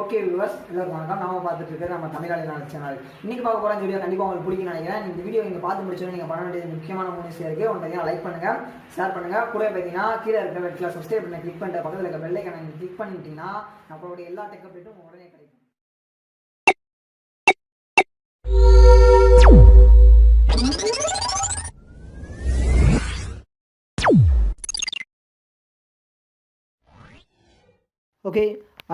Okay viewers, எல்லாருக்கும் வணக்கம். நாம பார்த்துட்டு இருக்கிறது நம்ம தமிழாளினாள் சேனல். இன்னைக்கு பார்க்க போகிற வீடியோ கண்டிப்பாக உங்களுக்கு பிடிக்கும்னு நினைக்கிறேன். இந்த வீடியோ நீங்கள் பார்த்து முடிச்சோன்னு நீங்கள் பண்ண வேண்டியது முக்கியமான 3 விஷயம் இருக்குது. ஒன்று பார்த்தீங்கன்னா லைக் பண்ணுங்கள், ஷேர் பண்ணுங்கள். கூட பார்த்தீங்கன்னா கீழே இருக்கிற ரெட் கலர் சப்ஸ்கிரைப் பண்ண கிளிக் பண்ணிட்டு பக்கத்தில் இருக்க பெல் ஐகானை நீங்கள் கிளிக் பண்ணிட்டீங்கன்னா நம்மளுடைய எல்லா டெக் அப்டேட்டும் உடனே கிடைக்கும். ஓகே,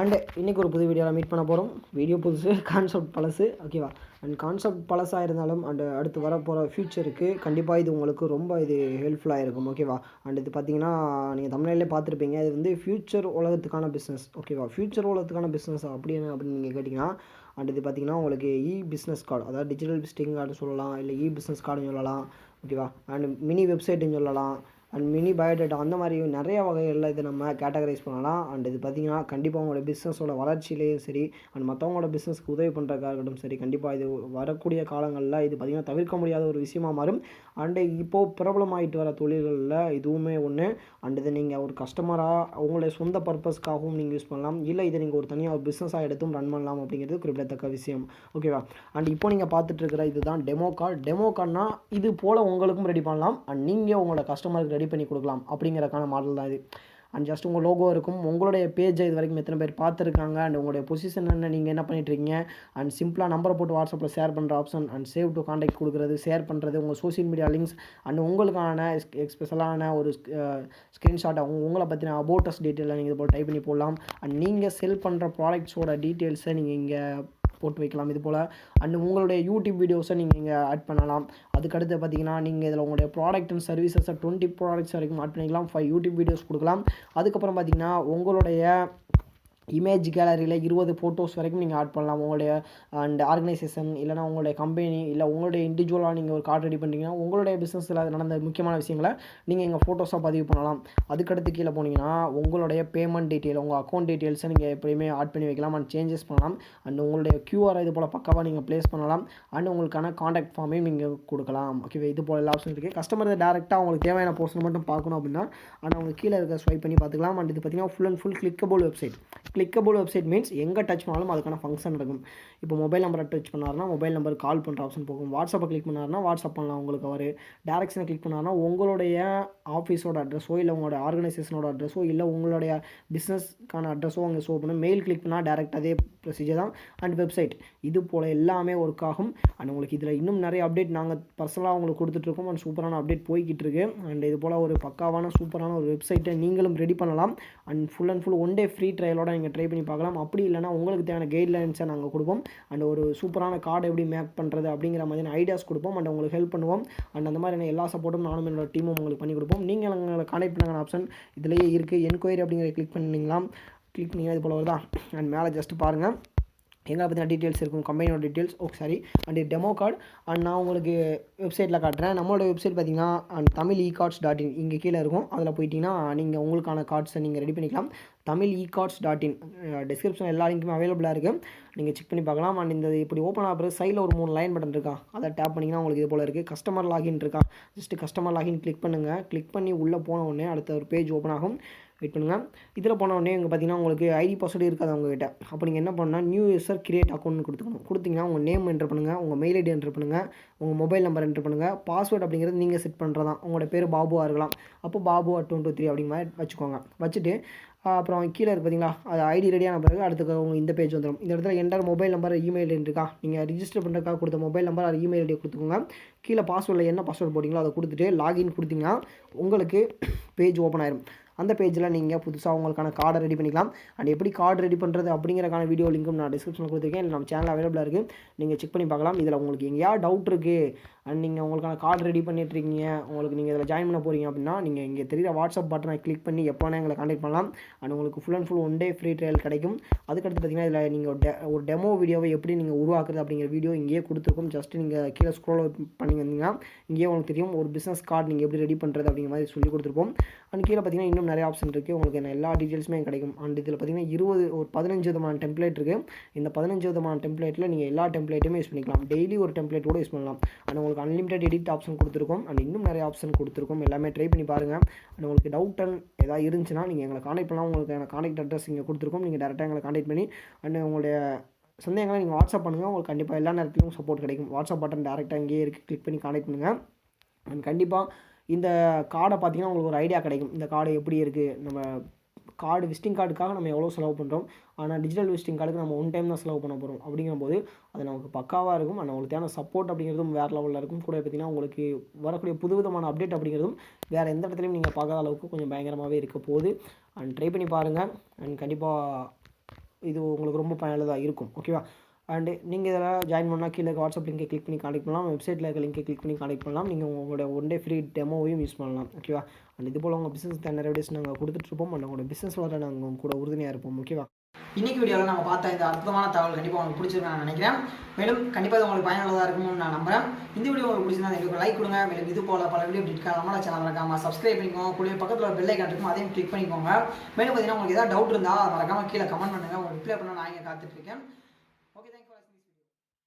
அண்டு இன்றைக்கி ஒரு புது வீடியோவில் மீட் பண்ண போகிறோம். வீடியோ புதுசு, கான்செப்ட் பழசு, ஓகேவா? அண்ட் கான்செப்ட் பழசாக இருந்தாலும் அண்டு அடுத்து வர போகிற ஃப்யூச்சருக்கு கண்டிப்பாக இது உங்களுக்கு ரொம்ப ஹெல்ப்ஃபுல்லாக இருக்கும், ஓகேவா? அண்ட் இது பார்த்தீங்கன்னா நீங்கள் தமிழ்நாட்டிலே பார்த்துருப்பீங்க. இது வந்து ஃப்யூச்சர் உலகத்துக்கான பிஸ்னஸ், ஓகேவா? ஃப்யூச்சர் உலகத்துக்கான பிஸ்னஸ் அப்படின்னு நீங்கள் கேட்டிங்கன்னா, அண்ட் இது பார்த்தீங்கன்னா உங்களுக்கு பிஸ்னஸ் கார்டு, அதாவது டிஜிட்டல் விசிட்டிங் கார்டு சொல்லலாம், இல்லை பிஸ்னஸ் கார்டுன்னு சொல்லலாம், ஓகேவா? அண்ட் மினி வெப்சைட்டுன்னு சொல்லலாம், அண்ட் மினி பயோடேட்டா, அந்த மாதிரி நிறைய வகைகளில் இது நம்ம கேட்டகரைஸ் பண்ணலாம். அண்ட் இது பார்த்திங்கன்னா கண்டிப்பாக உங்களோட பிஸ்னஸோட வளர்ச்சியிலேயும் சரி, அண்ட் மற்றவங்களோட பிஸ்னஸ்க்கு உதவி பண்ணுறதுக்காகட்டும் சரி, கண்டிப்பாக இது வரக்கூடிய காலங்களில் இது பார்த்திங்கன்னா தவிர்க்க முடியாத ஒரு விஷயமாக மாறும். அண்டு இப்போது பிரபலமாகிட்டு வர தொழில்களில் இதுவுமே ஒன்று. அண்ட் இதை நீங்கள் ஒரு கஸ்டமராக உங்களுடைய சொந்த பர்பஸ்க்காகவும் நீங்கள் யூஸ் பண்ணலாம், இல்லை இதை நீங்கள் ஒரு தனியாக ஒரு பிஸ்னஸாக எடுத்தும் ரன் பண்ணலாம் அப்படிங்கிறது குறிப்பிடத்தக்க விஷயம், ஓகேவா? அண்ட் இப்போ நீங்கள் பார்த்துட்டு இருக்கிற இதுதான் டெமோ கார்டுனா இது போல் உங்களுக்கும் ரெடி பண்ணலாம். அண்ட் நீங்கள் உங்களோட கஸ்டமருக்கு ரெடி பண்ணி கொடுக்கலாம் அப்படிங்கிறக்கான மாடல் தான் இது. அண்ட் ஜஸ்ட் உங்கள் லோகோ இருக்கும், உங்களுடைய பேஜை இது வரைக்கும் எத்தனை பேர் பார்த்துருக்காங்க, அண்ட் உங்களுடைய பொசிஷன் என்ன, நீங்கள் என்ன பண்ணிட்டுருக்கீங்க, அண்ட் சிம்பிளாக நம்பரை போட்டு வாட்ஸ்அப்பில் ஷேர் பண்ணுற option, and save to contact கொடுக்குறது, ஷேர் பண்ணுறது, உங்கள் சோஷியல் மீடியா லிங்க்ஸ், அண்ட் உங்களுக்கான ஸ்பெஷலான ஒரு ஸ்க்ரீன்ஷாட் உங்களை பற்றின அபோட்டஸ் டீட்டெயிலை நீங்கள் இது போல் டைப் பண்ணி போடலாம். அண்ட் நீங்கள் செல் பண்ணுற ப்ராடக்ட்ஸோட டீட்டெயில்ஸை நீங்கள் இங்கே போட்டு வைக்கலாம் இது போல். அண்ட் உங்களுடைய யூடியூப் வீடியோஸை நீங்கள் இங்கே ஆட் பண்ணலாம். அதுக்கடுத்து பார்த்தீங்கன்னா நீங்கள் இதில் உங்களுடைய ப்ராடக்ட் அண்ட் சர்வீசஸை 20 ப்ராடக்ட்ஸ் வரைக்கும் ஆட் பண்ணிக்கலாம். 5 யூடியூப் வீடியோஸ் கொடுக்கலாம். அதுக்கப்புறம் பார்த்தீங்கன்னா உங்களுடைய இமேஜ் கேலரியில் 20 ஃபோட்டோஸ் வரைக்கும் நீங்கள் ஆட் பண்ணலாம். உங்களுடைய அண்ட் ஆர்கனைசேஷன், இல்லைனா உங்களுடைய கம்பெனி, இல்லை உங்களுடைய இண்டிவிஜுவலாக நீங்கள் ஒரு கார்டு ரெடி பண்ணிட்டீங்கன்னா உங்களுடைய பிஸ்னஸில் நடந்த முக்கியமான விஷயங்களை நீங்கள் எங்கள் ஃபோட்டோஸாக பதிவு பண்ணலாம். அதுக்கடுத்து கீழே போனீங்கன்னா உங்களுடைய பேமெண்ட் டீட்டெயில், உங்கள் அக்கௌண்ட் டீட்டெயில்ஸை நீங்கள் எப்படியுமே ஆட் பண்ணி வைக்கலாம் அண்ட் சேஞ்சஸ் பண்ணலாம். அண்ட் உங்களுடைய QR இது போல் பக்காவாக நீங்கள் ப்ளேஸ் பண்ணலாம். அண்ட் உங்களுக்கான காண்டாக்ட் ஃபார்மையும் நீங்கள் கொடுக்கலாம், ஓகே? இது போல் எல்லா ஆப்ஷன் இருக்குது. கஸ்டமர் டேரெக்டாக அவங்களுக்கு தேவையான போர்ஷன் மட்டும் பார்க்கணும் அப்படின்னா ஆனால் அவங்க கீழே இருக்க ஸ்வைப் பண்ணி பார்த்துக்கலாம். அண்ட் இது பார்த்தீங்கன்னா full and full clickable website. Clickable website means எங்கே டச் பண்ணாலும் அதுக்கான ஃபங்க்ஷன் இருக்கும். இப்போ மொபைல் நம்பரை டச் பண்ணாருன்னா மொபைல் நம்பர் கால் பண்ணுற ஆப்ஷன் போகும். வாட்ஸ்அப்பை கிளிக் பண்ணாருன்னா வாட்ஸ்அப் பண்ணலாம் உங்களுக்கு. அவர் டேரக்ஷனை கிளிக் பண்ணாருன்னா உங்களுடைய ஆஃபீஸோட அட்ரஸோ, இல்லை உங்களோட ஆர்கனைசேஷனோட அட்ரஸோ, இல்லை உங்களுடைய பிஸ்னஸ்க்கான அட்ரஸோ அங்கே ஷோ பண்ணும். மெயில் கிளிக் பண்ணால் டேரெக்ட் அதே ப்ரொசீஜர் தான். அண்ட் வெப்சைட் இது போல் எல்லாமே ஒர்க் ஆகும். அண்ட் உங்களுக்கு இதில் இன்னும் நிறைய அப்டேட் நாங்கள் பர்சனலாக உங்களுக்கு கொடுத்துட்ருக்கோம். அண்ட் சூப்பரான அப்டேட் போய்கிட்டு இருக்கு. அண்ட் இது போல் ஒரு பக்காவான சூப்பரான ஒரு வெப்சைட்டை நீங்களும் ரெடி பண்ணலாம். And full and full 1 day free ட்ரையலோட நீங்கள் ட்ரை பண்ணி பார்க்கலாம். அப்படி இல்லைனா உங்களுக்கு தேவையான கைட்லைன்ஸை நாங்கள் கொடுப்போம். அண்ட் ஒரு சூப்பரான கார்டு எப்படி மேக் பண்ணுறது அப்படிங்கிற மாதிரியான ஐடியாஸ் கொடுப்போம். அண்ட் உங்களுக்கு ஹெல்ப் பண்ணுவோம். அண்ட் அந்த மாதிரியான எல்லா சப்போர்ட்டும் நானும் என்னோட டீமும் உங்களுக்கு பண்ணி கொடுப்போம். நீங்கள் எங்களை கான்டாக்ட் பண்ணுங்க ஆப்ஷன் இதிலேயே இருக்குது. என்கொயரி அப்படிங்கிற கிளிக் பண்ணிங்களா, கிளிக் பண்ணிங்கன்னா இது போல் வருதா. அண்ட் மேலே ஜஸ்ட் பாருங்கள், எங்களை பற்றின டீட்டெயில்ஸ் இருக்கும், கம்பெனியோட details, sorry, and demo card. And நான் உங்களுக்கு வெப்சைட்டில் காட்டுறேன். நம்மளோட வெப்சைட் பார்த்தீங்கன்னா அண்ட் tamilecards.in இங்கே கீழே இருக்கும். அதில் போயிட்டீங்கன்னா நீங்கள் உங்களுக்கான கார்ட்ஸை நீங்கள் ரெடி பண்ணிக்கலாம். tamilecards.in டிஸ்கிரிப்ஷன் எல்லா லிங்க்குமே அவைலபிளாக இருக்குது, நீங்கள் செக் பண்ணி பார்க்கலாம். அண்ட் இந்த இப்படி ஓப்பன் ஆகிறது சைடில் ஒரு 3 லைன் பட்டன் இருக்கா, அதை டேப் பண்ணிங்கன்னா உங்களுக்கு இது போல் இருக்குது. கஸ்டமர் லாகின் இருக்கா, ஜஸ்ட்டு கஸ்டமர் லாகின் கிளிக் பண்ணுங்கள். கிளிக் பண்ணி உள்ளே போன உடனே அடுத்த ஒரு பேஜ் ஓப்பன் ஆகும். வெயிட் பண்ணுங்கள். இதில் போன உடனே இங்கே பார்த்தீங்கன்னா உங்களுக்கு ஐடி பாஸ்வேர்டு இருக்காது உங்கள்கிட்ட. அப்போ நீங்கள் என்ன பண்ணால் நியூ யூசர் கிரியேட் அக்கௌண்ட் கொடுத்தீங்கன்னா உங்கள் நேம் என்ட்ரு பண்ணுங்கள், உங்கள் மெயில் ஐடி என்ட்ரு பண்ணுங்கள், உங்கள் மொபைல் நம்பர் என்ட்ரு பண்ணுங்கள். பாஸ்வேர்டு அப்படிங்கிறது நீங்கள் செட் பண்ணுறதான். உங்களோட பேர் பாபுவாக இருக்கலாம். அப்போ பாபு @223 அப்படிங்கிற மாதிரி வச்சுக்கோங்க. வச்சுட்டு அப்புறம் கீழே இருக்குது பார்த்தீங்களா, அது ஐடி ரெடியான பிறகு அடுத்து உங்கள் இந்த பேஜ் வந்துடும். இந்த இடத்துல என்டர் மொபைல் நம்பர், இமெயில் இருக்கா, நீங்கள் ரிஜிஸ்டர் பண்ணுறதுக்காக கொடுத்த மொபைல் நம்பர் அது இமெயில் ஐடியை கொடுத்துக்கோங்க. கீழே பாஸ்வேர்டில் என்ன பாஸ்வேர்டு போட்டிங்களோ அதை கொடுத்துட்டு லாகின் கொடுத்தீங்கன்னா உங்களுக்கு பேஜ் ஓப்பன் ஆயிரும். அந்த பேஜில் நீங்கள் புதுசாக உங்களுக்கான கார்டை ரெடி பண்ணிக்கலாம். அண்ட் எப்படி கார்டு ரெடி பண்ணுறது அப்படிங்கிறக்கான வீடியோ லிங்க்கும் நான் டிஸ்கிரிப்ஷனில் கொடுத்துருக்கேன். இல்லை நம்ம சேனல் அவைலபிளாக இருக்குது, நீங்கள் செக் பண்ணி பார்க்கலாம். இதில் உங்களுக்கு எங்கேயா டவுட் இருக்குது அண்ட் நீங்கள் உங்களுக்கான கார்டு ரெடி பண்ணிட்டுருக்கீங்க, உங்களுக்கு நீங்கள் இதில் ஜாயின் பண்ண போகிறீங்க அப்படின்னா நீங்கள் இங்கே தெரியுற வாட்ஸ்அப் பட்டனை கிளிக் பண்ணி எப்போனா எங்களை கான்டாக்ட் பண்ணலாம். அண்ட் உங்களுக்கு full and full 1 day free trial கிடைக்கும். அதுக்கடுத்து பார்த்தீங்கன்னா இதில் நீங்கள் ஒரு டெமோ வீடியோவை எப்படி நீங்கள் உருவாக்குறது அப்படிங்கிற வீடியோ இங்கேயே கொடுத்துருக்கோம். ஜஸ்ட் நீங்கள் கீழே ஸ்க்ரோல் பண்ணி வந்தீங்கன்னா இங்கேயே உங்களுக்கு தெரியும் ஒரு பிஸ்னஸ் கார்டு நீங்கள் எப்படி ரெடி பண்ணுறது அப்படிங்கிற மாதிரி சொல்லி கொடுத்துருப்போம். அண்ட் கீழே பார்த்தீங்கன்னா இன்னும் நிறைய ஆப்ஷன் இருக்குது. உங்களுக்கு எல்லா டீட்டெயில்ஸுமே கிடைக்கும். அண்ட் இதில் பார்த்தீங்கன்னா ஒரு 15 விதமான டெம்ப்ளேட் இருக்குது. இந்த 15 விதமான டெம்ப்ளேட்டில் நீங்கள் எல்லா டெம்ப்ளேட்டுமே யூஸ் பண்ணிக்கலாம். டெய்லி ஒரு டெம்ப்ளேட் கூட யூஸ் பண்ணலாம். அண்ட் உங்களுக்கு அன்லிமிட்டட் எடிட் ஆப்ஷன் கொடுத்துருக்கோம். அண்ட் இன்னும் நிறைய ஆப்ஷன் கொடுத்துருக்கோம். எல்லாமே ட்ரை பண்ணி பாருங்கள். அண்ட் உங்களுக்கு டவுட் ஏதாவது இருந்துச்சுன்னா நீங்கள் எங்களை காண்டாக்ட் பண்ணலாம். உங்களுக்கு காண்டாக்ட் அட்ரஸ் இங்கே கொடுத்துருக்கோம். நீங்கள் டேரெக்டாக எங்களை காண்டாக்ட் பண்ணி அண்ட் உங்களுடைய சந்தேகங்களை நீங்கள் வாட்ஸ்அப் பண்ணுங்கள். உங்களுக்கு கண்டிப்பாக எல்லா நேரத்துலையும் சப்போர்ட் கிடைக்கும். வாட்ஸ்அப் பட்டன் டேரெக்டாக இங்கேயே இருக்குது, கிளிக் பண்ணி காண்டாக்ட் பண்ணுங்கள். அண்ட் கண்டிப்பாக இந்த கார்டை பார்த்தீங்கன்னா உங்களுக்கு ஒரு ஐடியா கிடைக்கும். இந்த கார்டு எப்படி இருக்குது, நம்ம கார்டு விசிட்டிங் கார்டுக்காக நம்ம எவ்வளோ செலவு பண்ணுறோம், ஆனால் டிஜிட்டல் விசிட்டிங் கார்டுக்கு நம்ம ஒன் டைம் தான் செலவு பண்ண போகிறோம். அப்படிங்கும்போது அது நமக்கு பக்காவாக இருக்கும். ஆனால் உங்களுக்கு தேவையான சப்போர்ட் அப்படிங்கிறதும் வேறு லெவலில் இருக்கும். கூட பார்த்திங்கன்னா உங்களுக்கு வரக்கூடிய புதுவிதமான அப்டேட் அப்படிங்கிறதும் வேறு எந்த இடத்துலையும் நீங்கள் பார்க்காத அளவுக்கு கொஞ்சம் பயங்கரமாகவே இருக்க போகுது. அண்ட் ட்ரை பண்ணி பாருங்கள். அண்ட் கண்டிப்பாக இது உங்களுக்கு ரொம்ப பயனுள்ளதாக இருக்கும். ஓகேவா? அண்டு நீங்கள் இதில் ஜாயின் பண்ணால் கீழே வாட்ஸ்அப் லிங்கை கிளிக் பண்ணி காண்டக்ட் பண்ணலாம். வெப்சைட்டில் இருக்க லிங்கை கிளிக் பண்ணி காண்டக்ட் பண்ணலாம். நீங்கள் உங்களோட ஒன் டே ஃப்ரீ டெமோவையும் யூஸ் பண்ணலாம். ஓகேவா? அண்ட் இது போல் உங்கள் பிஸ்னஸ் நிறைய டேஸ் நாங்கள் கொடுத்துட்ருப்போம். அண்ட் உங்களோட பிஸ்னஸ் வர நாங்கள் கூட உறுதுணையாக இருப்போம். ஓகேவா? இன்றைக்கி வீடியோவில் நம்ம பார்த்த இந்த அற்புதமான தகவல் கண்டிப்பாக உங்களுக்கு பிடிச்சிருக்கேன் நான் நினைக்கிறேன். மேலும் கண்டிப்பாக இது உங்களுக்கு பயனுள்ளதாக இருக்கும்னு நான் நம்புறேன். இந்த வீடியோ உங்களுக்கு பிடிச்சிருந்தா எங்களுக்கு லைக் கொடுங்க. மேலும் இது போல் பல வீடியோ அப்டேட் நம்மளோட சேனல் மறக்காமல் சப்ஸ்கிரைப் பண்ணிக்கோங்க. கூட பக்கத்தில் ஒரு பெல் ஐக்கான் இருக்கும், அதையும் கிளிக் பண்ணிக்கோங்க. மேலும் பார்த்தீங்கன்னா உங்களுக்கு ஏதாவது டவுட் இருந்தால் மறக்காமல் கீழே கமெண்ட் பண்ணுங்கள். உங்களுக்கு ரிப்ளை பண்ண நான் இங்கே காத்துட்ருக்கேன். ஓகே, தேங்க்யூ ஃபார் வாட்சிங்.